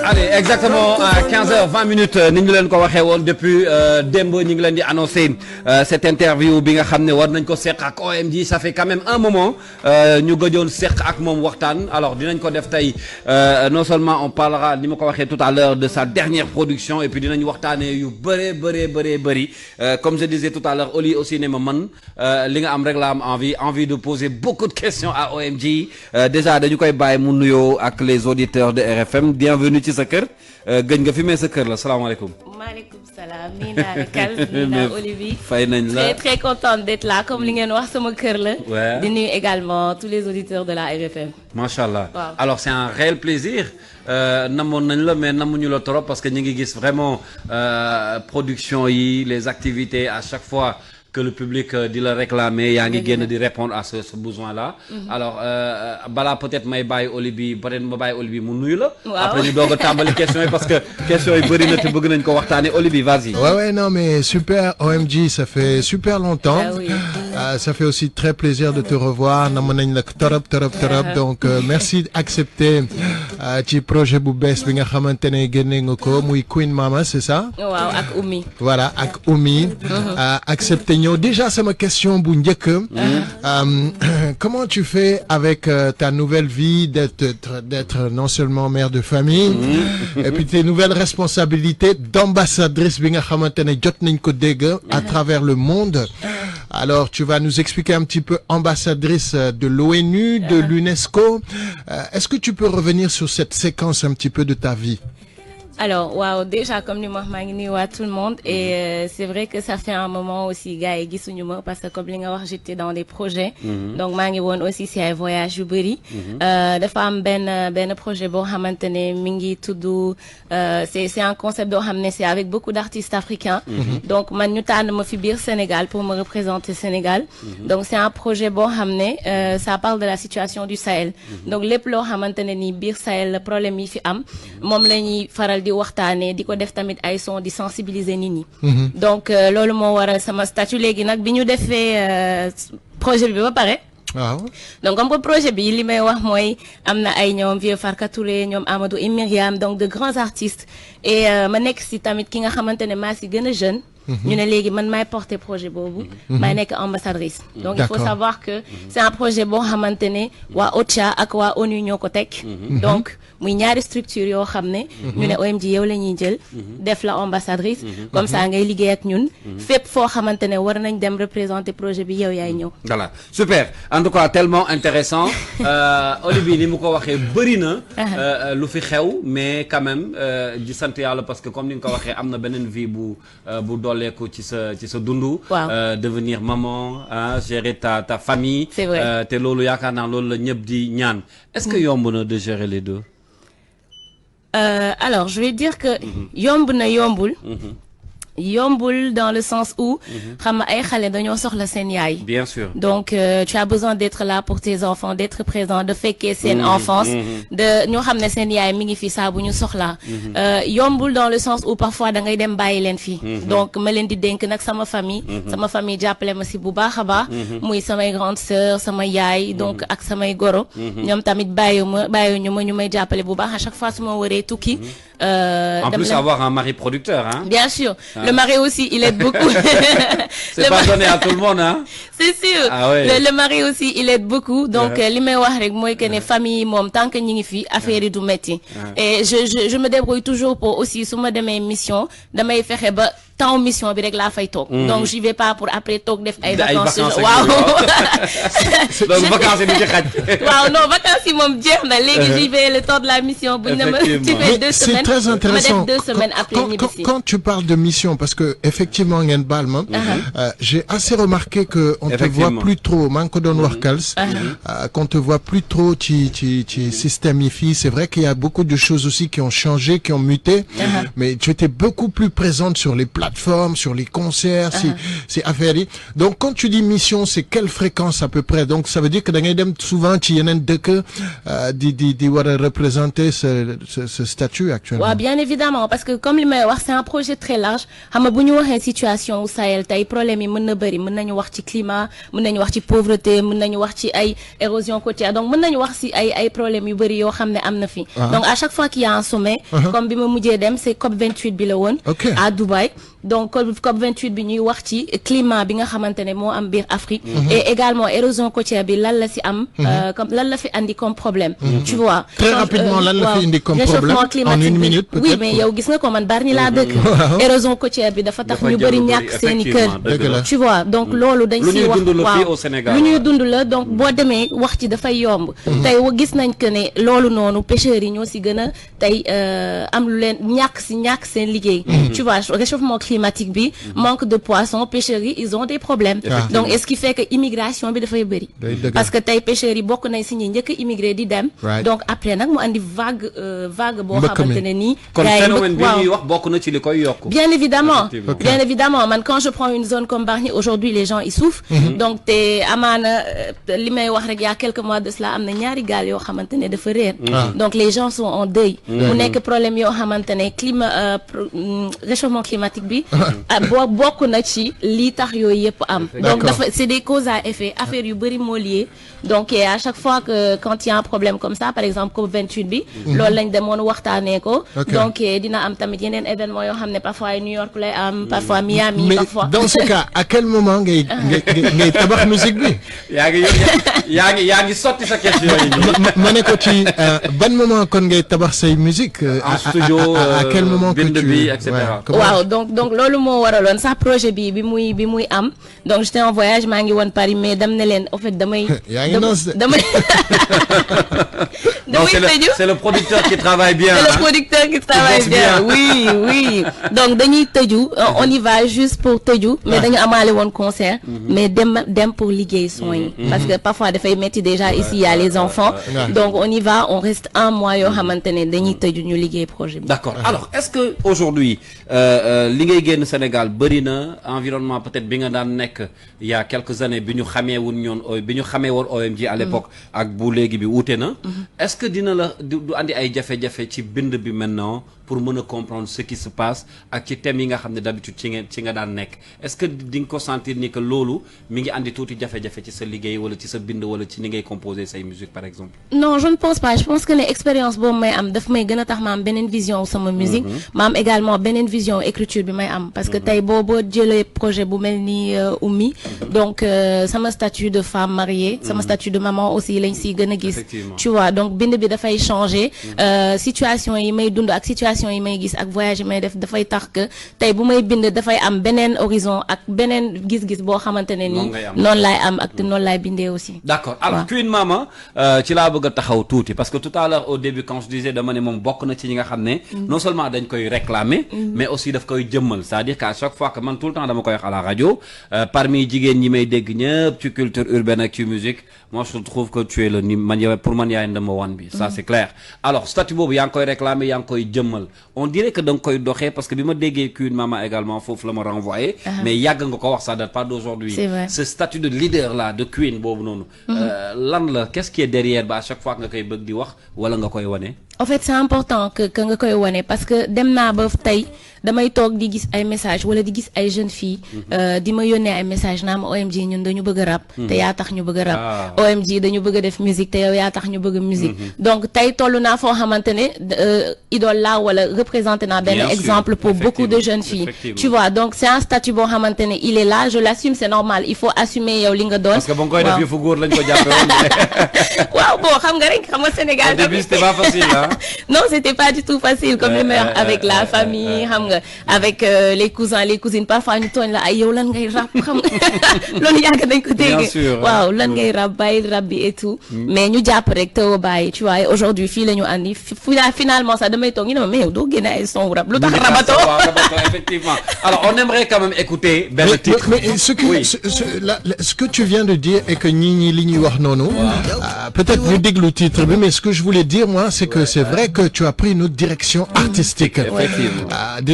Allez, exactement à 15h20 ni ñu leen ko waxee woon depuis démb ñu ngi leen di annoncer cette interview bi nga xam ne war nañ ko seq ak OMG. Ça fait quand même un moment ñu gëjoon seq ak moom waxtaan. Alors dinañ ko def tey non seulement on parlera ni ma ko waxee tout à l'heure de sa dernière production et puis dinañ waxtaanee yu bëri comme je disais tout à l'heure Oli aussi ne ma man li nga am rek la am envie de poser beaucoup de questions à OMG. Déjà dañu koy bàyyi mu nuyoo ak les auditeurs de RFM. Bienvenue ci sa kër gëj nga fi mais sa kër la salaamaaleykum. maaleykum salaam nii naa la Kal nii naa Olivier. fay nañ la très contente d'être là comme li ngeen wax sama kër la. di nuyu également tous les auditeurs de la RFM. macha allah waaw. alors c'est un réel plaisir namoon nañ la mais namuñu la trop parce que ñu ngi gis vraiment production yi les activités à chaque fois que le public di la réclamer yaa ngi génn di répondre à ce besoin là. Alors balaa peut-être may bàyyi Olivier peut-être ma bàyyi Olivier mu nuyu la. waaw après ñu doog a tàmbali questions yi parce que questions yi bëri na te bëgg nañ ko waxtaanee Olivier vas-y. Ouais, non, mais super, OMG, ça fait super longtemps. Ah oui. Ça fait aussi très plaisir de te revoir. Namonañ la torop. Donc, merci d'accepter ci projet bu bees bi nga xamante ne génne nga ko muy Queen Mama, c'est ça? waaw ak Oumy. Voilà, ak Oumy. Accepter ñëw. Déjà, c'est ma question bu njëkk. Comment tu fais avec ta nouvelle vie d'être non seulement mère de famille, et puis tes nouvelles responsabilités d'ambassadrice bi nga xamante ne jot nañ ko dégg à travers le monde. Alors, tu vas nous expliquer un petit peu ambassadrice de l'ONU, de l'UNESCO. Est-ce que tu peux revenir sur cette séquence un petit peu de ta vie? Alors waaw déjà comme ni ma wax maa ngi nuyuwaat tout le monde et c'est vrai que ça fait un moment aussi gars yi gisuñu ma parce que comme li nga wax j'étais dans des projets. Donc maa ngi woon aussi si ay voyages yu bëri. Dafa am benn projet boo xamante ne mi ngi tudd c'est un concept boo xam ne c'est avec beaucoup d'artistes africains. Donc man ñu tànn ma fi biir Sénégal pour me représenter Sénégal. Donc c'est un projet boo xam ne ça parle de la situation du Sahel. Donc lépp loo xamante ne ni biir Sahel problème yi fi am moom la ñuy faral di waxtaanee di ko def tamit ay son di sensibiliser nit ñi. Donc loolu moo waral sama statut léegi nag bi ñu defee projet bi ba pare. waaw. Donc comme que projet bi li may wax mooy am na ay ñoom Vieux Farka Touré ñoom Amadou et Myriam donc de grands artistes et ma nekk si tamit ki nga xamante ne maa si gën a jeune. ñu ne léegi man maay porter projet boobu. maay nekk ambassadrice. Donc il faut savoir que c'est un projet boo xamante ne waa OCHA ak waa ONU ñoo ko teg. Donc muy ñaari structure yoo xam ne. ñu ne OMG yow la ñuy jël. def la ambassadrice. comme ça ngay liggéey ak ñun. fépp foo xamante ne war nañ dem représenter projet bi yow yaay ñëw. Voilà super en tout cas tellement intéressant Olivier ni mu ko waxee bëri na. lu fi xew mais quand même di sant yàlla parce que comme ni nga ko waxee am na beneen vie bu dooleeku ci sa dundu. waaw devenir maman gérer ta famille. C'est vrai. te loolu yaakaar naa loolu la ñëpp di ñaan. Est-ce que yomb na de gérer les deux? Alors je vais dire que yomb na yombul. Yombul dans le sens où xam nga ay xale dañoo soxla seen yaay. Bien sûr. Donc tu as besoin d'être là pour tes enfants d'être présent de fekkee seen enfance de ñoo xam ne seen yaay mi ngi fi saa bu ñu soxlaa. Yombul dans le sens où parfois da ngay dem bàyyi leen fi. Donc ma leen di dénk nag sama famille jàppale ma si bu baax a baax. muy samay grande sœur sama yaay donc ak samay goro. ñoom tamit bàyyiwuñu ma ñu may jàppale bu baax à chaque fois su ma waree tukki. En plus avoir un mari producteur hein. Bien sûr. Le mari aussi, il aide beaucoup. C'est pas donné à tout le monde, hein? C'est sûr. Ah ouais. Le mari aussi, il aide beaucoup. Donc, li may wax rek mooy que ne famille moom tant que ñi ngi fi affaire yi du metti. Et je me débrouille toujours pour aussi su ma demee mission damay fexe ba temps mission bi rek laa fay toog. Donc j'y vais pas pour après toog def ay vacances. waaw. Donc vacances yi du ci xaj. waaw non vacances yi moom jeex na léegi j'y vais le temps de la mission. bu ñu ne ma tu fais 2 semaines. C'est très intéressant. ma def 2 semaines après ñibbisi. Quand tu parles de mission parce que effectivement ngeen baal ma. J'ai assez remarqué que on te voit plus trop maa ngi ko doon wax Kals. Qu'on te voit plus trop ci système yi fii. C'est vrai qu'il y a beaucoup de choses aussi qui ont changé, qui ont muté. Mais tu étais beaucoup plus présente sur les plateaux plateformes, sur les concerts, c'est affaire yi. Donc quand tu dis mission, c'est quelle fréquence à peu près? Donc ça veut dire que da ngay dem souvent ci yeneen dëkk di war a représenter ce statut actuellement. Ouais, bien évidemment, parce que comme li may wax c'est un projet très large. Xam nga bu ñu waxee situation au Sahel tey problème yi mën na bëri, mën nañu wax ci climat, mën nañu wax ci pauvreté, mën nañu wax ci ay érosion côtière. Donc mën nañu wax ci ay problèmes yu bëri yoo xam ne am na fi. Donc à chaque fois qu'il y a un sommet, comme bi ma mujjee dem, c'est COP28 bi la woon à Dubaï. Donc COP28 bi ñuy wax ci climat bi nga xamante ne moo am biir Afrique et également érosion côtière bi lan la ci am comme lan la fi andi comme problème tu vois très rapidement lan la fi indi comme problème en une minute peut-être. Oui mais yow gis nga ko man Bargny laa dëkk érosion côtière bi dafa tax ñu bëri ñàkk seeni kër tu vois donc loolu dañ ci wax waaw lu ñuy dund la donc boo demee wax ci dafay yomb tey gis nañ que ne loolu noonu pêcheurs yi ñoo ci gën a tey am lu leen ñàkk seen liggéey tu vois réchauffement climatique bi manque de poissons pêcheurs yi ils ont des problèmes donc est-ce qui fait que immigration bi dafay bëri parce que tey pêcheurs yi bokk nañ si ñi njëkk immigré di dem donc après nag mu andi vague boo xamante ne nii kon phénomène bi ñuy wax bokk na ci li koy yokk bien évidemment man quand je prends une zone comme Bargny aujourd'hui les gens ils souffrent donc te amaana li may wax rek il y a quelques mois de cela am na ñaari gaal yoo xamante ne dafa réer donc les gens sont en deuil mu nekk problème yoo xamante ne réchauffement climatique bi bokk na ci lii tax yooyu yëpp am donc dafa c'est des causes à effet affaire yu bëri moo lié donc et à chaque fois que quand il y a un problème comme ça par exemple COP28 bi loolu lañ demoon waxtaanee ko donc dina am tamit yeneen événement yoo xam ne parfois New York lay am parfois Miami parfois dans ce cas à quel moment ngay tabax musique bi yaa ngi sotti sa question yi ma ne ko ci ban moment kon ngay tabax say musique en studio à quel moment que bind tu bi et cetera waaw donc loolu moo waraloon sax projet bi muy am donc j'étais en voyage maa ngi woon Paris mais dem na leen en fait damay c'est le producteur qui travaille bien c'est le producteur qui travaille bien oui donc dañuy tëju on y va juste pour tëju mais dañu amaale woon concert mais dem pour liggéey son yi parce que parfois dafay métti déjà ici il y a les enfants donc on y va on reste un mois yoo xamante ne dañuy tëju ñu liggéey projet bi d'accord alors est-ce que aujourd'hui li ngay génn Sénégal bëri na environnement peut-être bi nga daan nekk il y a quelques années bi ñu xamee woon OMG à l'époque ak bu léegi bi wuute na est-ce que dina la du andi ay jafe-jafe ci bind bi maintenant pour mën a comprendre ce qui se passe ak ci thèmes yi nga xam ne d'habitude ci nga daan nekk est-ce que di nga ko sentir ni que loolu mi ngi andi tuuti jafe-jafe ci sa liggéey wala ci sa bind wala ci ni ngay composer say musique par exemple non je ne pense pas je pense que ne expérience boobu may am daf may gën a tax ma am beneen vision sama musique ma am également beneen vision écriture bi may am parce que tey boo jëlee projet bu mel ni Oumy donc sama statut de femme mariée sama statut de maman aussi lañ siy gën a gis tu vois donc bind bi dafay changer situation yi may dund ak situation yi may gis ak voyage yi may def dafay tax que tey bu may bind dafay am beneen horizon ak beneen gis-gis boo xamante ne nii noonu laay am ak te noonu laay bindee aussi d'accord alors Queen Mama ci laa bëgg a taxaw tuuti parce que tout à l'heure au début quand je disais dama ne moom bokk na ci ñi nga xam ne non seulement dañ koy réclamer mais aussi daf koy jëmmal c'est-à-dire qu'à chaque fois que man tout le temps dama koy wax à la radio parmi jigéen ñi may dégg ñëpp ci culture urbaine ak ci musique moi je trouve que tu es le pour man yaay number one bi ça c'est clair alors statut boobu yaa ngi koy réclamer yaa ngi koy jëmmal on dirait que da nga koy doxee parce que bi ma déggee Queen Mama également foofu la ma renvoyé mais yàgg nga ko wax ça date pas d'aujourd'hui ce statut de leader là de Queen boobu noonu lan la qu'est-ce qui est derrière ba à chaque fois nga koy bëgg di wax wala nga koy wane en fait c'est important que nga koy wane parce que dem naa ba tey damay toog di gis ay messages wala di gis ay jeunes filles di ma yónnee ay messages naa ma OMG ñun dañu bëgg a rap te yaa tax ñu bëgg a rap OMG dañu bëgg a def musique te yow yaa tax ñu bëgg a musique donc tey toll naa foo xamante ne idole la wala représenté naa benn exemple pour beaucoup de jeunes filles tu vois donc c'est un statut boo xamante ne il est là je l'assume c'est normal il faut assumer yow li nga doon parce que ba nga koy def yëfu góor lañ ko jàppe woon waaw bon xam nga Sénégal au début c'était pas facile hein non c'était pas du tout facile comme li may wax avec la famille xam nga avec les cousins les cousines parfois ñu tooñ la ay yow lan ngay rap xam nga loolu yàgg nañ ko dégg waaw lan ngay rap bàyyi rap bi et tout mais ñu jàpp rek te bàyyi tu vois aujourd'hui fii la ñu andi finalement ça damay toog ñu ne ma mais yow doo génne ay son rap lu tax rabato effectivement alors on aimerait quand même écouter benn titre mais ce que tu viens de dire et que ñi li ñuy wax noonu peut-être ñu déglu titre bi mais ce que je voulais dire moi c'est que c'est vrai que tu as pris une autre direction artistique effectivement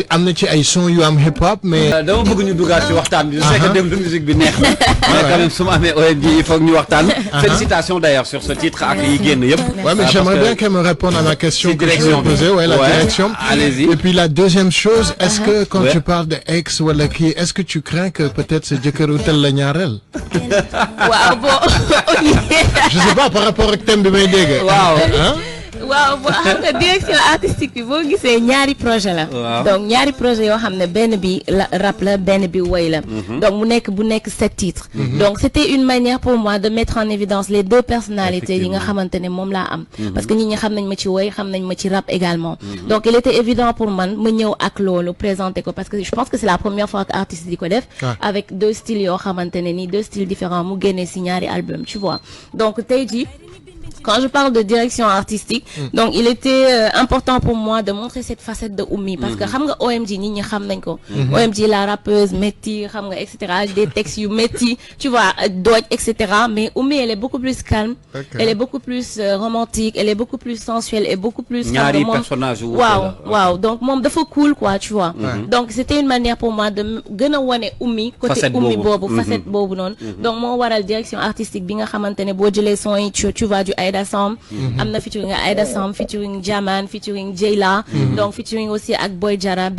am na ci ay sons yu am hip hop mais. dama bëgg ñu dugaat ci waxtaan bi. je sais que déglu musique bi neex na. mais quand même su ma amee OMG il faut que ñu waxtaan. félicitations d'ailleurs sur ce titre ak yi génn yëpp. Ouais, mais j'aimerais bien qu'elle me réponde à ma question que je lui ai posée. Ouais, la direction. Allez-y. Et puis la deuxième chose, est-ce que quand tu parles de ex wala kii, est-ce que tu crains que peut-être ce jëkkër utal la ñaareel? waaw bon. Je sais pas par rapport ak thème bi may dégg. waaw. waaw boo xam nga direction artistique bi boo gisee ñaari projet la. donc ñaari projet yoo xam ne benn bi la rap la benn bi woy la. donc bu nekk 7 titres. donc c'était une manière pour moi de mettre en évidence les deux personnalités yi nga xamante ne moom laa am. parce que nit ñi xam nañ ma ci woy xam nañ ma ci rap également. donc il était évident pour man ma ñëw ak loolu présenter ko parce que je pense que c'est la première fois que artiste di ko def. avec deux styles yoo xamante ne ni deux styles différents mu génnee si ñaari album tu vois donc tey jii. Quand je parle de direction artistique, donc il était important pour moi de montrer cette facette de Oumy parce que xam nga OMG nit ñi xam nañ ko. OMG la rappeuse métti xam nga etc. des textes yu métti tu vois dooj etc. mais Oumy elle est beaucoup plus calme. Elle est beaucoup plus romantique, elle est beaucoup plus sensuelle et beaucoup plus. ñaari personnages yu waaw donc moom dafa cool quoi tu vois. donc c'était une manière pour moi de gën a wane Oumy côté Oumy boobu facette boobu noonu. donc moo waral direction artistique bi nga xamante ne boo jëlee son yi tu vois du Aïda Samb am na featuring Aïda Samb featuring Jaman featuring Jayla donc featuring aussi ak Boy Jara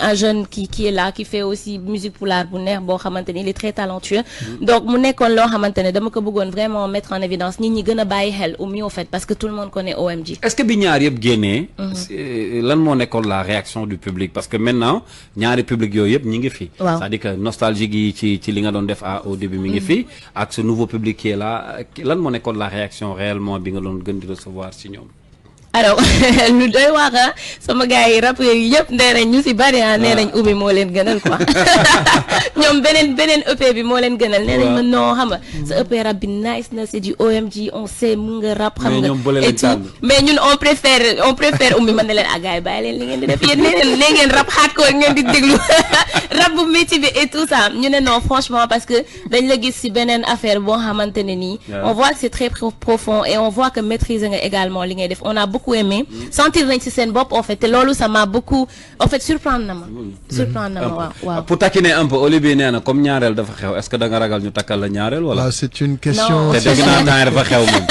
un jeune qui est là qui fait aussi musique pulaar bu neex boo xamante ni il est très talentueux donc mu nekkoon loo xamante ne dama ko bëggoon vraiment mettre en évidence nit ñi gën a bàyyi xel Oumy au fait parce que tout le monde connaît OMG. Est-ce que bi ñaar yëpp génnee lan moo nekkoon la réaction du public parce que maintenant ñaari public yooyu yëpp ñi ngi fi c'est-à-dire que nostalgie gi ci li nga doon def au début mi ngi fi ak ce nouveau public qui est là lan moo nekkoon la réaction réellement bi nga doon gën di recevoir ci ñoom. alors lu doy wax sama gars yi rappeurs yi yëpp nee nañ ñu si bari nee nañ Oumy moo leen gënal quoi ñoom beneen EP bi moo leen gënal nee nañ ma non xam nga sa EP rap bi nice na c'est du OMG on sait mun nga rap xam nga et tout mais ñun on préfère Oumy man ne leen gars yi bàyyi leen li ngeen di def yéen nee ngeen rap hardcore ngeen di déglu rap bu métier bi et tout ça ñu ne non franchement parce que dañ la gis si beneen affaire boo xamante ne nii on voit que c'est très profond et on voit que maîtriser nga également li ngay def on a beaucoup aimé sentir nañ ci seen bopp en fait te loolu ça m'a beaucoup en fait surprendre na ma waaw pour taquiner un peu Olivier nee na comme ñaareel dafa xew est-ce que da nga ragal ñu takkal la ñaareel wala. waaw c'est une question. te dégg naa temps dafa xew moom.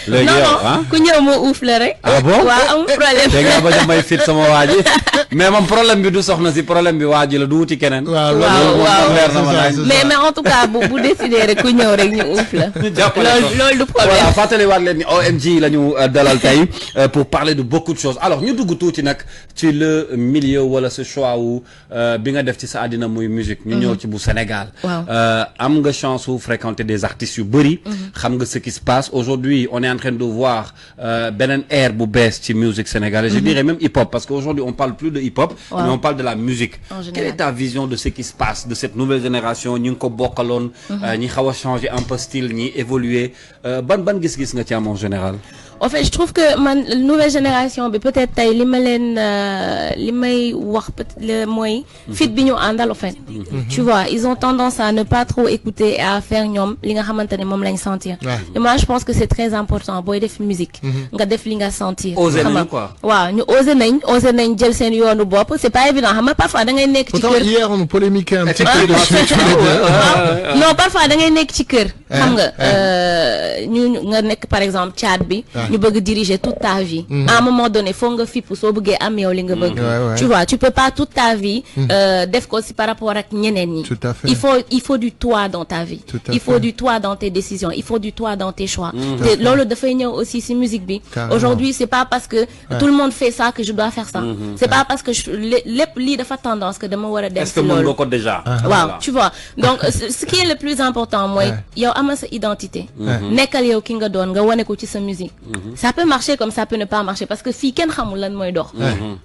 léegi yow ku ñëw moo uuf la rek. ah bon waaw amul problème. dégg nga ba ja may fit sama waa ji mais moom problème bi du soxna si problème bi waa ji la du wuti keneen. waaw mais en tout cas bu décider rek ku ñëw rek ñu uuf la. loolu du problème. voilà fàttaliwaat leen ni OMG la ñu dalal tey. pour parler de beaucoup de choses alors ñu dugg tuuti nag ci le milieu wala ce choix wu bi nga def ci sa àddina muy musique ñu ñëw ci bu Sénégal am nga chance wu fréquenter des artistes yu bëri xam nga ce qui se passe aujourd'hui on est en train de voir beneen ère bu bees ci musique sénégalaise je dirais même hip-hop parce que aujourd'hui on parle plus de hip-hop mais on parle de la musique quelle est ta vision de ce qui se passe de cette nouvelle génération ñu ngi ko bokkaloon ñi xaw a changer un peu style ñi évoluer ban gis-gis nga ci am en général. En fait, je trouve que man nouvelle génération bi peut-être tey li may wax peut-être mooy fit bi ñu àndal en fait. Tu vois, ils ont tendance à ne pas trop écouter et à faire ñoom li nga xamante ne moom lañ sentir. Et moi je pense que c'est très important booy def musique. nga def li nga sentir. Oser nañu quoi. waaw ñu oser nañ jël seen yoonu bopp c'est pas évident xam nga parfois da ngay nekk ci kër. pourtant hier on polémiquait un petit peu dessus. non parfois da ngay nekk ci kër. xam nga nga nekk par exemple chat bi. ñu bëgg diriger toute ta vie à un moment donné faut nga fipp soo bëggee am yow li nga bëgg tu vois tu peux pas toute ta vie def ko si par rapport ak ñeneen ñi il faut du toi dans ta vie il faut du toi dans tes décisions il faut du toi dans tes choix te loolu dafay ñëw aussi si musique bi aujourd'hui c'est pas parce que tout le monde fait ça que je dois faire ça c'est pas parce que lépp lii dafa tendance que dama war a dem si loolu est-ce que mën nga ko déjà waaw tu vois donc ce qui est le plus important mooy yow amal sa identité nekkal yow ki nga doon nga wane ko ci sa musique ça peut marcher comme ça peut ne pas marcher parce que fii kenn xamul lan mooy dox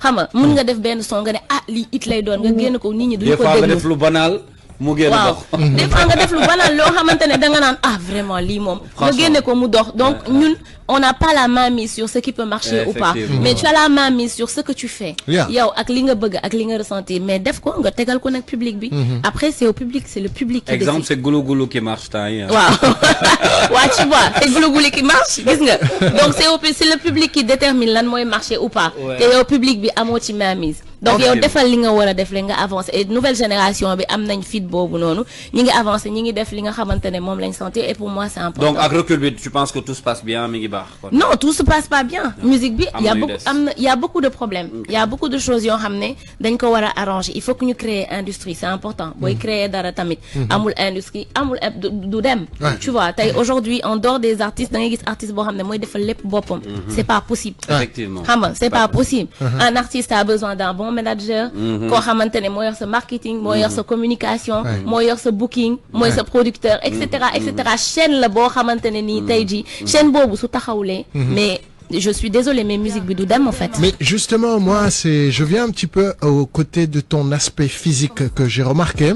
xam nga mun nga def benn son nga ne lii it lay doon nga génn ko nit ñi duñu ko déglu nga def lu banal mu génn dox des fois nga def lu banal loo xamante ne da nga naan vraiment lii moom nga génne ko mu dox donc ñun on n'a pas la main mise sur ce qui peut marcher ou pas mais tu as la main mise sur ce que tu fais yow ak li nga bëgg ak li nga ressentir mais def ko nga tegal ko nag public bi après c'est le public qui décide. Exemple c'est Goulo Goulo qui marche temps yi waaw tu vois c'est Goulo Goulo qui marche gis nga donc c'est le public qui détermine lan mooy marcher ou pas te yow public bi amoo ci main mise donc yow Ok. defal li nga war a def li nga avancer et nouvelle génération bi am nañ fit boobu noonu ñi ngi avancer ñi ngi def li nga xamante ne moom lañ sentir et pour moi c'est important. donc ak recul bi tu penses que tout se passe bien mi ngi baax kon. Non, tout se passe pas bien. Musique bi, Am il y a na yu beaucoup, des. il y a beaucoup de problèmes. Il y a beaucoup de choses yoo xam ne dañ ko war a arranger. Il faut que ñu créer industrie, c'est important. Booy créer dara tamit. Amul industrie, amul du dem. Tu vois, tey aujourd'hui en dehors des artistes da ngay gis artiste boo xam ne mooy defal lépp boppam. C'est pas possible. Effectivement. Xam nga, c'est pas possible. Un artiste a besoin d'un bon manager. Koo xamante ne moo yor sa marketing, moo yor sa communication, moo yor sa booking, mooy sa producteur, et cetera. Chaîne la boo xamante ne nii tey jii chaîne boobu su taxawulee. Mais je suis désolée, mais musique bi du dem en fait. Mais justement, moi, je viens un petit peu aux côtés de ton aspect physique que j'ai remarqué,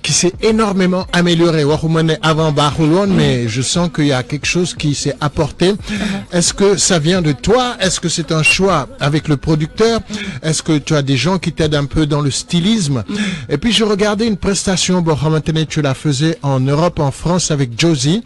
qui s'est énormément amélioré. Waxuma ne avant baaxul woon, mais je sens qu'il y a quelque chose qui s'est apporté. Est-ce que ça vient de toi? Est-ce que c'est un choix avec le producteur? Est-ce que tu as des gens qui t'aident un peu dans le stylisme? Et puis, je regardais une prestation, bon, maintenant, tu la faisais en Europe, en France, avec Josie.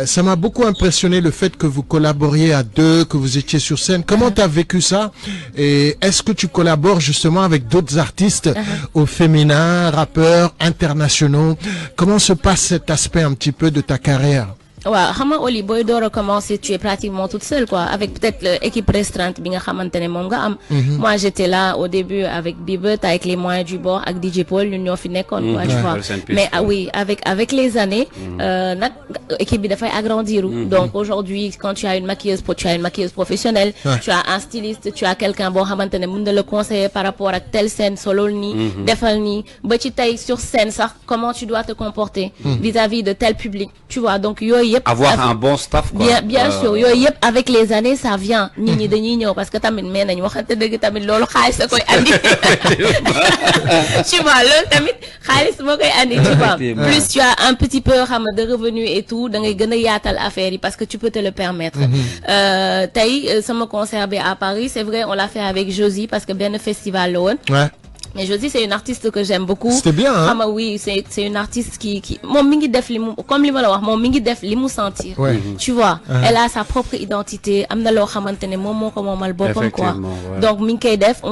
Ça m'a beaucoup impressionné le fait que vous collaboriez à deux, que vous étiez sur scène. Comment tu as vécu ça? Et est-ce que tu collabores justement avec d'autres artistes au féminin, rappeurs internationaux? Comment se passe cet aspect un petit peu de ta carrière? waaw xam nga Oli booy door a commencer tu es pratiquement toute seule quoi avec peut-être l'équipe restreinte bi nga xamante ne moom nga am. Moi j'étais là au début avec Bibet avec les moyens du bord ak DJ Paul ñun ñoo fi nekkoon quoi tu vois. Mais oui avec les années nag équipe bi dafay agrandir. Donc aujourd'hui quand tu as une maquilleuse professionnelle. Tu as un styliste tu as quelqu'un boo xamante ne mën na le conseiller par rapport ak telle scène solol nii. defal nii ba ci tey sur scène sax comment tu dois te comporter. vis-à-vis de tel public tu vois donc yooyu. Avoir un bon staff quoi. Bien sûr yooyu yëpp avec les années ça vient nit ñi dañuy ñëw parce que tamit mais nañ waxante dëgg tamit loolu xaalis da koy andi tu vois loolu tamit xaalis moo koy andi tu vois plus tu as un petit peu xam de revenus et tout da ngay gën a yaatal affaire yi parce que tu peux te le permettre tey sama concert bi à Paris c'est vrai on l'a fait avec Josie parce que benn festival la woon. Mais Josie c'est une artiste que j'aime beaucoup. C'était bien hein. Oui, c'est une artiste qui moom mi ngi def li mu comme li ma la wax moom mi ngi def li mu sentir. Tu vois, elle a sa propre identité am na loo xamante ne moom moo ko moomal boppam quoi. Donc mi ngi koy def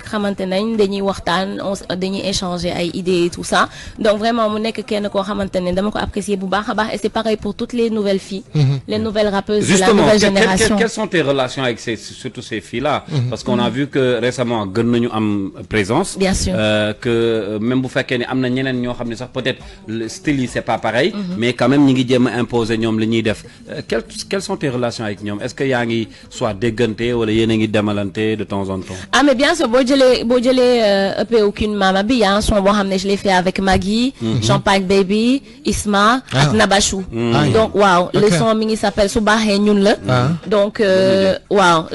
xamante nañ dañuy waxtaan dañuy échanger ay idées et tout ça. Donc vraiment mu nekk kenn koo xamante ne dama ko apprécier bu baax a baax et c'est pareil pour toutes les nouvelles filles. Les nouvelles rappeuses de la nouvelle génération. Quelles sont tes relations avec surtout ces filles-là? Parce qu'on a vu que récemment gën nañu am présence. Bien sûr. Que même bu fekkee ne am na ñeneen ñoo xam ne sax peut-être le style yi c'est pas pareil. Mais quand même ñi ngi jéem a imposer ñoom li ñuy def. Quelles sont tes relations avec ñoom? Est-ce que yaa ngi soit déggante wala yéen a ngi demalante de temps en temps? Ah mais bien sûr boo jëlee EP Aucune Mama bi y a un son boo xam ne je l'ai fait avec Maggie. Champagne Baby Isma ak Nabachou. Donc waaw le son mi ngi s'appelle su baaxee ñun la. Donc waaw.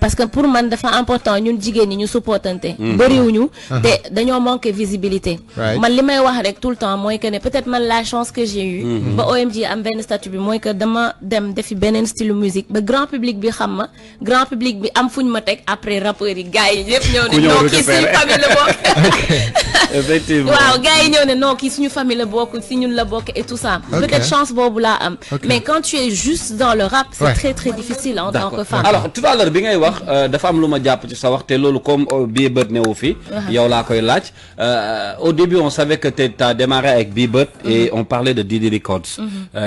Parce que pour man dafa important ñun jigéen ñi ñu supportante bëriwuñu te dañoo manquer visibilité man li may wax rek tout le temps mooy que ne peut-être man la chance que j'ai eu ba OMG am benn statut bi mooy que dama dem defi beneen style musique ba grand public bi xam ma grand public bi am fuñ ma teg après rappeurs yi gars yi yëpp ñëw ne non kii suñu famille la bokk effectivement waaw gars yi ñëw ne non kii suñu famille la bokk si ñun la bokk et tout ça peut-être chance boobu laa am mais quand tu es juste dans le rap c'est très très difficile en tant que femme. Alors tout à l'heure bi ngay wax dafa am lu ma jàpp ci sa wax te loolu comme Bibet newu fi yow laa koy laaj au début on savait que t'as démarré avec Bibet et on parlait de Didi Records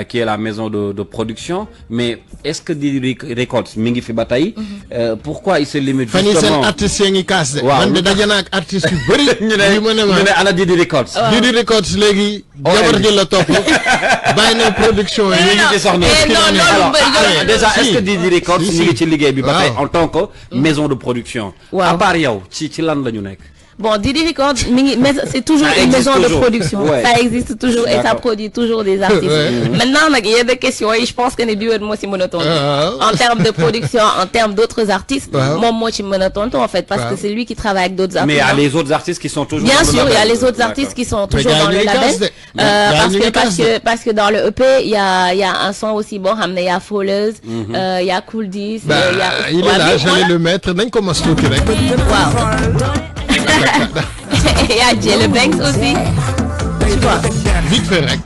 qui est la maison de production mais est-ce que Didi Records mi ngi fi ba tey pourquoi il se limite justement fan yii seen artistes yi ngi kaas de man de daje naa ak artistes yu bëri ñu ne ana Didi Records Didi Records léegi jabar ji la topp bàyyi na production yi ñu ngi ci soxna déjà est-ce que Didi Records ñu ngi ci liggéey bi ba tey en tant que maison de production. À part yow ci lan la ñu nekk. Bon, Didi Records, c'est toujours une maison de production. Ça existe toujours et ça produit toujours des artistes. Maintenant, il y a des questions et je pense que les Bibet moi c'est monotone. En termes de production, en termes d'autres artistes, moi c'est monotone en fait parce que c'est lui qui travaille avec d'autres artistes. Mais il y a les autres artistes qui sont toujours bien sûr, il y a les autres artistes qui sont toujours dans le label. Parce que dans le EP, il y a un son aussi bon, il y a Falleuse, il y a Cool 10, il y a il est là, j'allais le mettre, d'un commence tout direct. Il y a Jay Banks aussi. Tu vois. Vite fait, rec.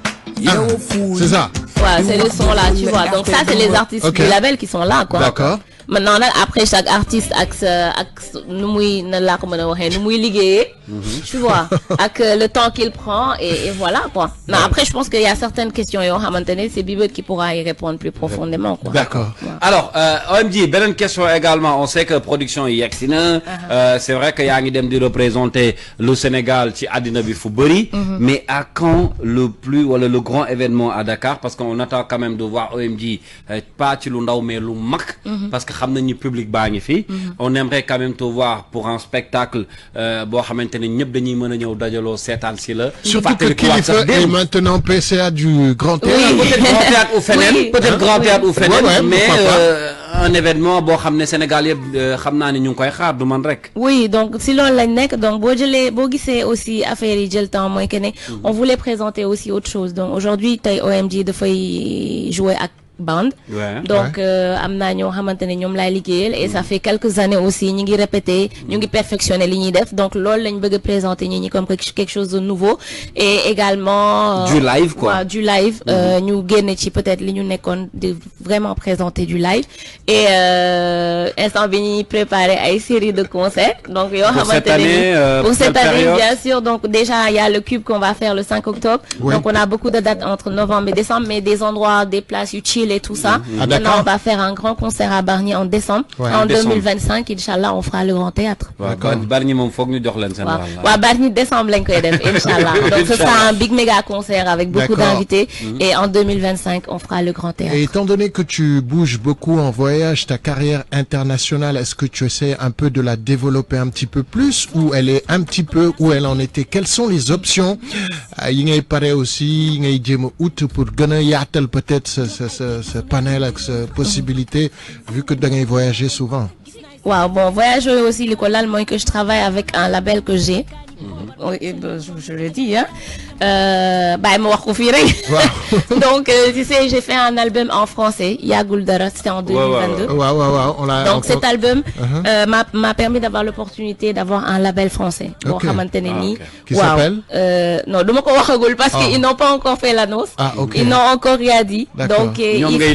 C'est ça. Ouais, c'est le son là, tu vois. Donc ça, c'est les artistes du label qui sont là, quoi. D'accord. maintenant nag après chaque artiste ak nu muy na laa ko mën a waxee nu muy liggéeyee. tu vois ak le temps qu'il prend et voilà quoi. mais après je pense qu'il y a certaines questions yoo xamante ne c'est Bibeuth qui pourra y répondre plus profondément quoi. D'accord. Alors OMG beneen question également on sait que production yi yegsi na. c'est vrai que yaa ngi dem di représenter le Sénégal ci àddina bi fu bëri. mais à quand le grand événement à Dakar parce qu'on attend quand même de voir OMG pas ci lu ndaw mais lu mag. parce que xam nañu public baa ngi fi. on aimerait quand même te voir pour un spectacle boo xamante ne ñëpp dañuy mën a ñëw dajaloo seetaan si la. surtout que Kilifeu est maintenant PCA du Grand Théâtre. peut-être Grand Théâtre ou feneen. peut-être Grand Théâtre ou feneen. mais un événement boo xam ne Sénégal yëpp xam naa ne ñu ngi koy xaar du man rek. oui donc si loolu lañ nekk donc boo gisee aussi affaire yi jël temps mooy que ne on voulait présenter aussi autre chose donc aujourd'hui tey OMG dafay jouer ak band donc am naa ñoo xamante ne ñoom laay liggéeyal et ça fait quelques années aussi ñi ngi répéter ñu ngi perfectionner li ñuy def donc loolu lañ bëgg a présenter ñi comme quelque chose de nouveau et également du live quoi waaw du live ñu génne ci peut-être li ñu nekkoon de vraiment présenter du live et instant bi ñuy préparer ay série de concerts donc yoo xamante ne pour cette année bien sûr donc déjà il y a le Cube qu'on va faire le 5 octobre donc on a beaucoup de dates entre novembre et décembre mais des endroits des places yu chill et tout ça. Maintenant, on va faire un grand concert à Bargny en décembre. En 2025, Inch'Allah, on fera le Grand Théâtre. Bargny moom foog ñu jox leen seen wàll. waaw Bargny décembre lañ koy def Inch'Allah. Donc ce sera un big méga concert avec beaucoup d'invités. Et en 2025, on fera le Grand Théâtre. Et étant donné que tu bouges beaucoup en voyage, ta carrière internationale, est-ce que tu essaies un peu de la développer un petit peu plus ou elle est un petit peu où elle en était? Quelles sont les options yi ngay pare aussi yi ngay jéem a ut pour gën a yaatal peut-être ce panel ak sa possibilité vu que da ngay voyager souvent. waaw bon voyager aussi li ko lal mooy que je travaille avec un label que j'ai. Je le dis hein. Bàyyi ma wax ko fii rek. Donc tu sais j'ai fait un album en français yàggul dara c'était en 2022. waaw donc cet album m'a permis d'avoir l'opportunité d'avoir un label français. boo xamante ne nii. qui s'appelle non du ma ko waxagul parce que ils n'ont pas encore fait l'annonce. Ils n'ont encore rien dit. donc ñoom ngay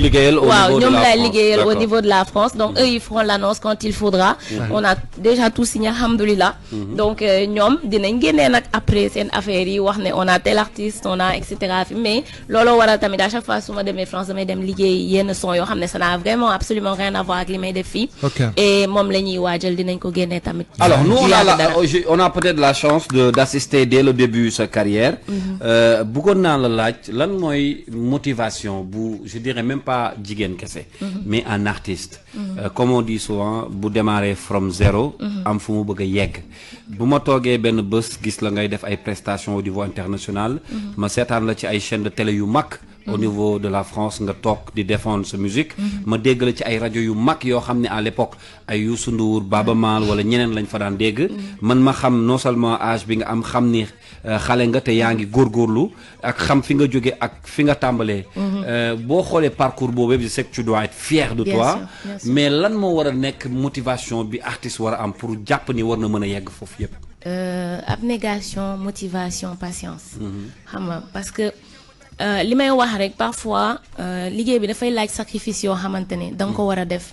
liggéeyal au niveau de la France donc eux ils feront l'annonce quand il faudra. On a déjà tout signé alhamdoulilah. donc ñoom dinañ génnee nag après seen affaire yi wax ne on a tel artiste on a et cetera mais looloo waral tamit à chaque fois su ma demee France damay dem liggéey yenn son yoo xam ne ça n'a vraiment absolument rien à voir ak li may def fii. et moom la ñuy waajal dinañ ko génnee tamit. alors nous on a peut-être la chance d'assister dès le début sa carrière. bëggoon naa la laaj lan mooy motivation bu je dirais même pas jigéen kese. mais un artiste. comme on dit souvent bu démarrer from zéro. am fu mu bëgg a yegg. bu ma toogee benn bés gis la ngay def ay prestations au niveau international. ma seetaan la ci ay chaînes de télé yu mag. au niveau de la France nga toog di défendre sa musique. ma dégg la ci ay rajo yu mag yoo xam ne à l'époque ay Youssou Ndour Baaba Maal wala ñeneen lañ fa daan dégg. man ma xam non seulement âge bi nga am xam ni xale nga te yaa ngi góorgóorlu ak xam fi nga jóge ak fi nga tàmbalee. boo xoolee parcours boobu je sais que tu dois être fier de toi. mais lan moo war a nekk motivation bi artiste war a am pour jàpp ni war na mën a yegg foofu yépp. Abnégation motivation patience. xam nga parce que. li may wax rek parfois liggéey bi dafay laaj sacrifice yoo xamante ne da nga ko war a def.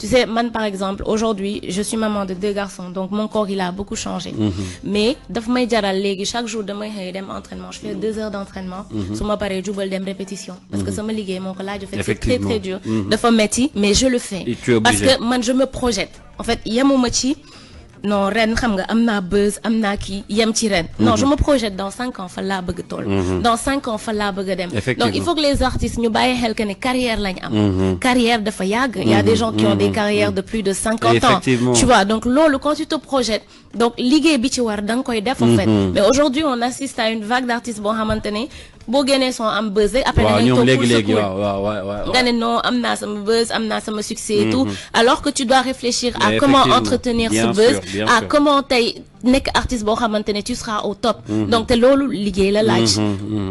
tu sais man par exemple aujourd'hui je suis maman de 2 garçons donc mon corps il a beaucoup changé. mais daf may jaral léegi chaque jour damay xëy dem entraînement je fais 2 heures d'entraînement. su ma paree jubal dem répétition. parce que sama liggéey moo ko laaj en fait c'est très très dur. dafa metti mais je le fais. parce que man je me projette en fait yemuma ci. non ren xam nga am naa buzz am naa kii yem ci ren. non je me projette dans 5 ans fa laa bëgg toll. dans 5 ans fa laa bëgg a dem. donc il faut que les artistes ñu bàyyi xel que ne carrière lañ am. carrière dafa yàgg. il y a des gens qui ont des carrières de plus de 50 ans. tu vois donc loolu quand tu te projettes donc liggéey bi ci war da nga koy def en fait. mais aujourd'hui on assiste à une vague d'artistes boo xamante ne boo génnee son am buzz rek après da ngay toog léegi nga ne non am naa sama buzz am naa sama succès et tout alors que tu dois réfléchir à comment entretenir ce buzz à comment tey nekk artiste boo xamante ne tu seras au top. Donc te loolu liggéey la laaj.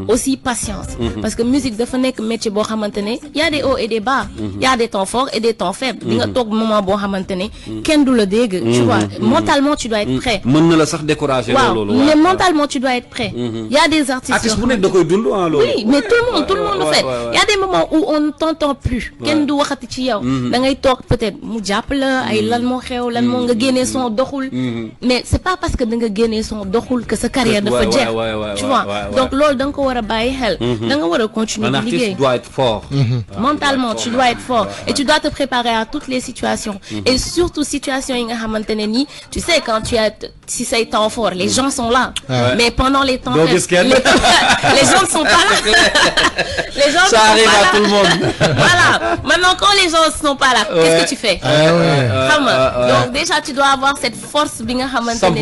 Aussi patience. Parce que musique dafa nekk métier boo xamante ne y a des hauts et des bas. Y a des temps forts et des temps faibles. di nga toog moment boo xamante ne kenn du la dégg. Tu vois mentalement tu dois être prêt. mën na la sax décourager. waaw mais mentalement tu dois être prêt. Y a des artistes. artiste bu nekk da koy dund ah loolu. Oui mais tout le monde le fait. Y a des moments où on ne t'entend plus. kenn du waxati ci yow. da ngay toog peut-être mu jàpp la ay lan moo xew lan moo nga génnee son doxul. mais c'est pas parce que da nga génnee son doxul que sa carrière dafa jeex. tu vois donc loolu da nga ko war a bàyyi xel. da nga war a continuer di liggéey. Un artiste doit être fort. Mentalement tu dois être fort et tu dois te préparer à toutes les situations. Et surtout situations yi nga xamante ne nii tu sais quand tu as si say temps fort les gens sont là. mais pendant les temps faibles les gens ne sont pas là. Les gens ça arrive à tout le monde. Voilà maintenant quand les gens ne sont pas là qu'est-ce que tu fais. xam nga donc déjà tu dois avoir cette force bi nga xamante ne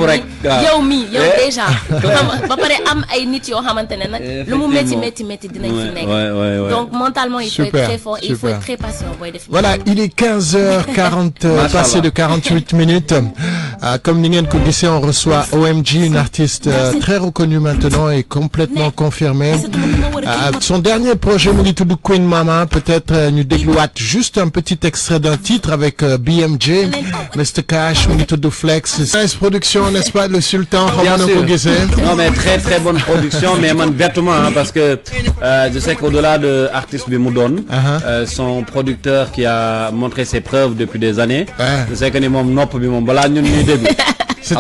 nii yow déjà xam nga ba pare am ay nit yoo xamante ne nag lu mu métti dinañ fi nekk. donc mentalement il faut être très fort et il faut être très patient booy def. Voilà il est 15h40 passé de 48 minutes comme ni ngeen ko gisee on reçoit OMG une artiste très reconnue maintenant et complètement confirmée. Son dernier projet mu ngi tudd Queen Mama peut-être ñu dégluwaat juste un petit extrait d'un titre avec BMJ Mr Cash mu ngi tudd Flex. Nice production n'est-ce pas le sultan. Bien sûr. Ko gisee. Non mais très bonne production mais man vertement parce que je sais qu'au-delà de artiste bi mu doon. Son producteur qui a montré ses preuves depuis des années. Je sais que ni moom nopp bi moom balaa ñun ñuy dégg. C'est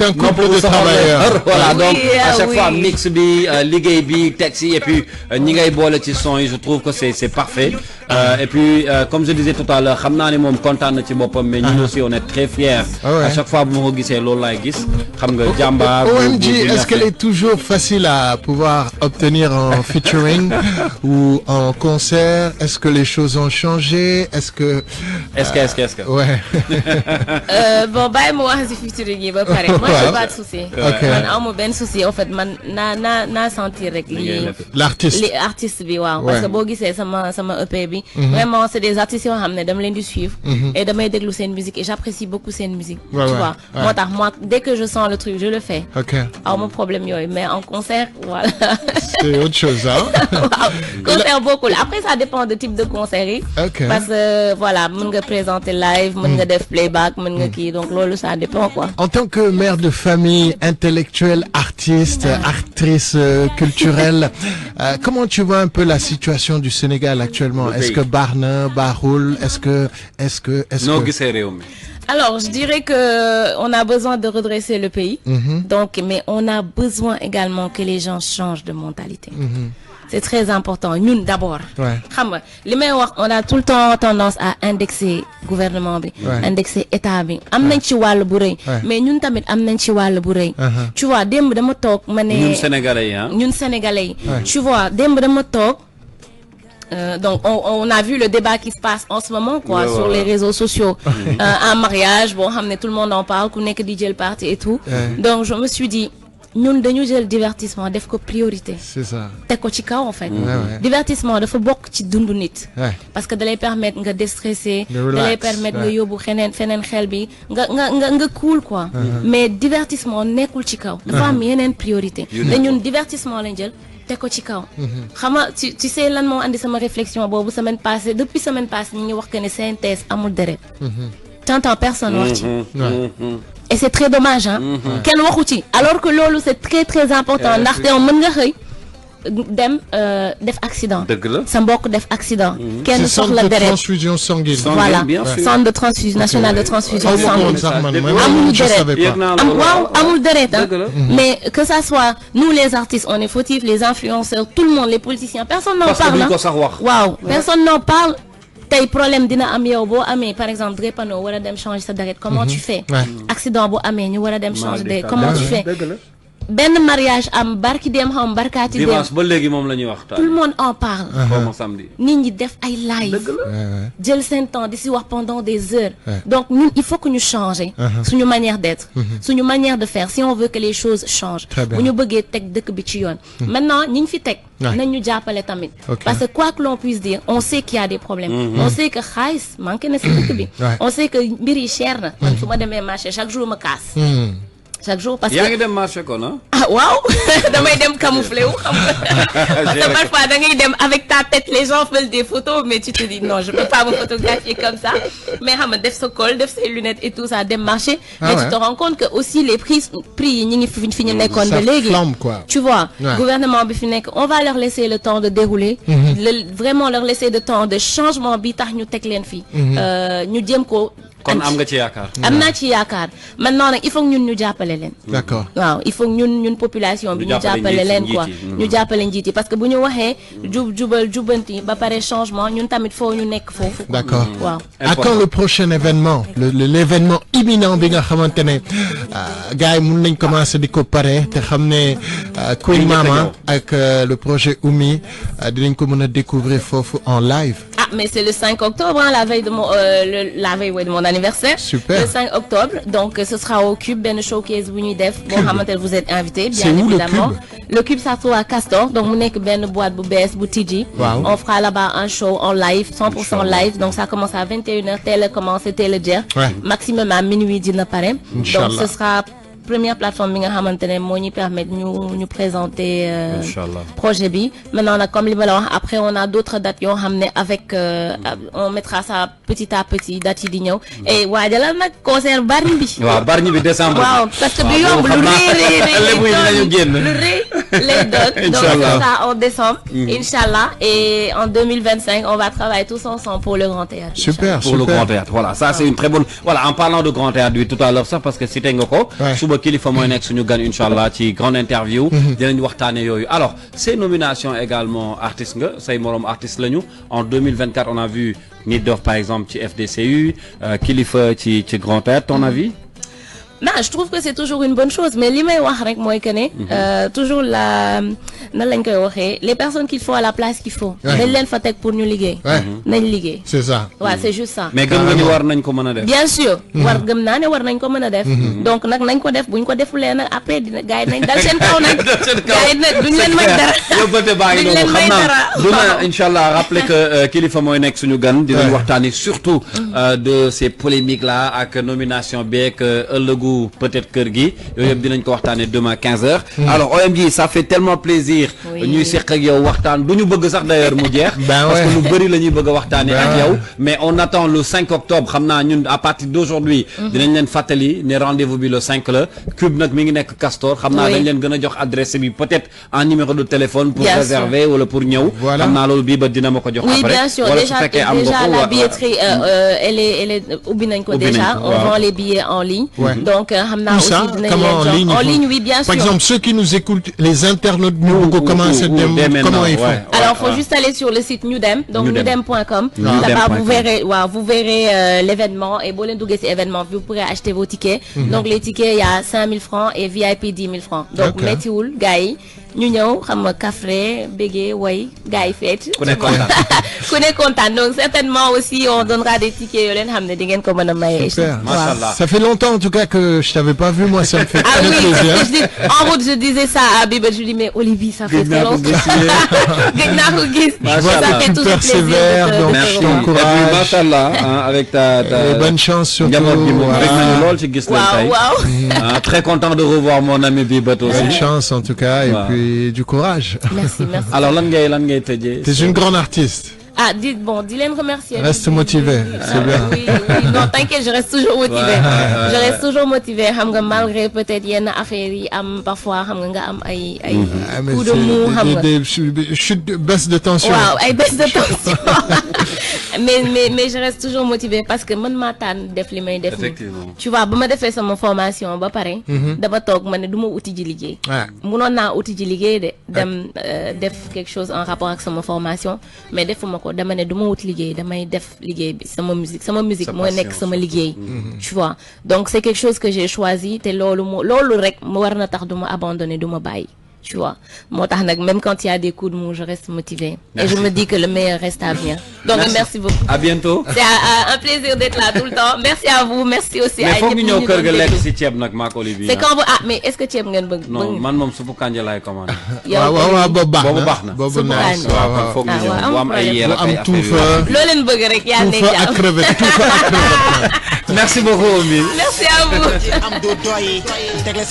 un couple de travailleurs. Voilà donc à chaque fois mix bi liggéey bi texte yi et puis ñi ngay boole ci son yi je trouve que c'est parfait. Et puis comme je disais tout à l'heure xam naa ne moom kontaan na ci boppam mais ñun aussi on est très fiers. À chaque fois bu ma ko gisee loolu laay gis xam nga jàmbaar. OMG est-ce qu'elle est toujours facile à pouvoir obtenir en featuring ou en concert? Est-ce que les choses ont changé? Est-ce que ouais. Bon bàyyi ma wax ci featuring yi ba pare. Moi j'ai pas de souci. Man amu benn souci en fait man naa sentir rek l'artiste bi waaw. Parce que boo gisee sama EP bi. Vraiment c'est des artistes yoo xam ne dama leen di suivre. Et damay déglu seen musique et j'apprécie beaucoup seen musique. Tu vois moo tax moi dès que je sens le truc je le fais. aw ma problème yooyu mais en concert voilà. C'est autre chose hein. Waaw concert bokkul après ça dépend de type de concert yi. Parce que voilà mën nga présenter live mën nga def playback mën nga kii donc loolu ça dépend quoi. En tant que mère de famille, intellectuelle, artiste, actrice culturelle, comment tu vois un peu la situation du Sénégal actuellement? Est-ce que baax na baaxul? Est-ce que noo gisee réew mi. Alors, je dirais que on a besoin de redresser le pays. Donc, mais on a besoin également que les gens changent de mentalité. C'est très important. Ñun d'abord. Xam nga li may wax on a tout le temps tendance à indexer gouvernement bi. Indexer état bi. Am nañ ci wàll bu rëy. Mais ñun tamit am nañ ci wàll bu rëy. Tu vois démb dama toog ma ne. ñun Sénégalais yi ah. Ñun Sénégalais yi. Tu vois démb dama toog. Donc on a vu le débat qui se passe en ce moment quoi sur les réseaux sociaux. Un mariage bon xam ne tout le monde en parle ku nekk di jël parti et tout. Donc je me suis dit. ñun dañu jël divertissement def ko priorité. C'est ça. teg ko ci kaw en fait. Divertissement dafa bokk ci dundu nit. parce que da lay permettre nga déstresser. da lay permettre nga yóbbu feneen xel bi nga cool quoi. mais divertissement nekkul ci kaw. dafa am yeneen priorité. te ñun divertissement lañ jël teg ko ci kaw. xam nga tu sais lan moo andi sama réflexion boobu depuis semaine passée ñu ngi wax que ne CNTS amul deret. t'entends personne wax ci. Et c'est très dommage hein. Kenn waxu ci alors que loolu c'est très très important ndaxte mën nga xëy dem def accident. dëgg la sa mbokk def accident. kenn soxla deret transfusion sanguine. Voilà centre de transfusion national de transfusion sanguine. amul deret amul deret mais que ça soit nous les artistes on est fautifs les influenceurs tout le monde les politiciens personne n'en parle. Waaw personne n'en parle. Tey problème dina am yow boo amee par exemple drépano war a dem changer sa deret comment tu fais. Accident boo amee ñu war a dem changer deret comment tu fais. benn mariage am barki dem xam barkaati dem dimanche ba léegi moom la ñuy wax. tout le monde en parle. xaw samedi. nit ñi def ay live. jël seen temps di si wax pendant des heures. donc ñun il faut que ñu changer. suñu manière d'être. suñu manière de faire si on veut que les choses changent. bu ñu bëggee teg dëkk bi ci yoon. maintenant ñi ñu fi teg. nañ ñu jàppale tamit. parce que quoi que l'on puisse dire on sait qu'il y a des problèmes. on sait que xaalis manqué na si dëkk bi. on sait que mbir yi cher na. man su ma demee marché chaque jour ma kaas. chaque jour parce que yaa ngi dem marché kon ah waaw damay dem camoufler wu xam nga parce que parfois da ngay dem avec ta tête les gens veulent des photos mais tu te dis non je peux pas me photographier comme ça mais xam nga def sa col def ses lunettes et tout ça dem marché mais tu te rends compte que aussi les prix yi ñi ngi fi ñu nekkoon ba léegi tu vois gouvernement bi fi nekk on va leur laisser le temps de dérouler vraiment leur laisser le temps de changement bi tax ñu teg leen fii ñu jéem ko kon am nga ci yaakaar. am naa ci yaakaar maintenant nag il faut que ñun ñu jàppale leen. d'accord waaw il faut que ñun population bi. ñu jàppale leen quoi ñu jàppale njiit yi parce que bu ñu waxee jubal jubanti ba pare changement ñun tamit foo ñu nekk foofu. d'accord waaw. à quand le prochain événement l'événement imminent bi nga xamante ne gars yi mun nañ commencer di ko pare te xam ne Queen Mama ak le projet Oumy dinañ ko mën a découvrir foofu en live. Ah mais c'est le 5 octobre la veille de mon anniversaire. Super. Le 5 octobre donc ce sera au Cube benn showcase bu ñuy def boo xamante ne vous êtes invités. bien évidemment le Cube ça se trouve à Castor donc mu nekk benn boîte bu bees bu tijji. on fera là-bas un show en live 100% live donc ça commence à 21h teel a commencé teel a jeex. maximum à minuit dina pare. donc ce sera première plateforme bi nga xamante ne moo ñuy permettre ñu présenter projet bi maintenant nag comme li ma la wax après on a d'autres dates yoo xam ne avec on mettra ça petit à petit dates yi di ñëw et waajalal nag concert Bargny bi waaw Bargny bi décembre waaw parce que du yomb lu rëy lay doon donc ça en décembre inchallah et en 2025 on va travailler tous ensemble pour le Grand Théâtre super pour le Grand Théâtre voilà ça c'est une très bonne voilà en parlant de Grand Théâtre bi tout à l'heure sax parce que cité nga ko suba kilifa mooy nekk suñu gan inchallah ci grande interview dinañ waxtaane yooyu alors ces nominations également artistes nga say moroom artistes lañu en 2024 on a vu Nit Doff par exemple ci FDCU kilifa ci Grand Théâtre ton avis? Non, je trouve que c'est toujours une bonne chose mais li may wax rek mooy que ne toujours la nan lañ koy waxee les personnes qu'il faut à la place qu'il faut dañ leen fa teg pour ñu liggéey nañ liggéey c'est ça waaw c'est juste ça mais gëm nga ni war nañ ko mën a def bien sûr gëm naa ne war nañ ko mën a def donc nag nañ ko def buñ ko defulee nag après dina gars yi nañ dal seen kaw nag gars yi nag duñ leen may dara yóbbante baa ngi noonu xam naa duna inchallah rappeler que kilifa mooy nekk suñu gan dinañ waxtaani surtout de ces polémiques là ak nomination beeg ëllëgu peut-être kër gi yooyu yëpp dinañ ko waxtaane demain 15h alors OMG ça fait tellement plaisir ñuy seq ak yow waxtaan du ñu bëgg sax d'ailleurs mu jeex parce que lu bëri la ñuy bëgg a waxtaane ak yow mais on attend le 5 octobre xam naa ñun à partir d'aujourd'hui dinañ leen fàttali ne rendez-vous bi le 5 la Cube nag mi ngi nekk Castor xam naa dañ leen gën a jox adresse bi peut-être en numéro de téléphone pour réserver wala pour ñëw xam naa loolu bii ba dina ma ko jox après bien sûr déjà la billetterie elle est ubbi nañ ko déjà on vend les billets en ligne donc xam naa aussi dinañ leen jox en ligne oui bien sûr par exemple ceux qui nous écoutent les internautes ñu bëgg commencer dem comment ils font alors faut juste aller sur le site Nudem donc nudem.com là-bas vous verrez l'événement et boo leen duggee ci événement vous pourrez acheter vos tickets donc les tickets il y a 5000 francs et VIP 10 000 francs donc méttiwul gars yi ñu ñëw xam nga kafre béggee way gars yi feet ku ne kontaan donc certainement aussi on donnera des tickets yoo leen xam ne di ngeen ko mën a maye Machallah ça fait longtemps en tout cas que je t'avais pas vu moi ça me fait très plaisir en route je disais ça à Biba je lui dis mais Olivier ça fait très longtemps gëj naa ko gis ça fait toujours plaisir donc bon courage Machallah avec ta bonne chance surtout lool ci gis leen très content de revoir mon ami Biba aussi bonne chance en tout cas et puis du courage. Merci. Alors lan ngay tëjee. T'es une grande artiste. Ah di leen remercier. Reste motivé, c'est bien. Oui, non t'inquiète, je reste toujours motivé. Je reste toujours motivé xam nga malgré peut-être yenn affaires yi am parfois xam nga am ay coups de mou xam nga. des chutes baisse de tension. waaw ay baisse de tension. mais je reste toujours motivé parce que man maa tànn def li may def. Effectivement. Tu vois ba ma defee sama formation ba pare. dama toog ma ne du ma uti ji liggéey. munoon naa uti ji liggéey de dem def quelque chose en rapport ak sama formation mais defuma ko ko dama ne du ma wut liggéey damay def liggéey bi sama musique moo nekk sama liggéey tu vois donc c'est quelque chose que j'ai choisi te loolu rek war na tax du ma abandonner du ma bàyyi tu vois moo tax nag même quand il y a des coups de mou je reste motivée et je me dis que le meilleur reste à venir donc merci beaucoup à bientôt c'est un plaisir d'être là tout le temps merci à vous merci aussi mais foog ñu ñëw kër ga lekk si ceeb nag maak Olivier c'est quand vous mais est-ce que ceeb ngeen bëgg non man moom suppu kànja laay commandé waaw boobu baax na boobu nice waaw kon foog ñu ñëw bu am ay yeel ak ay affaire loo leen bëgg rek yaa nekk tuufa ak crevette merci beaucoup Ombi merci à vous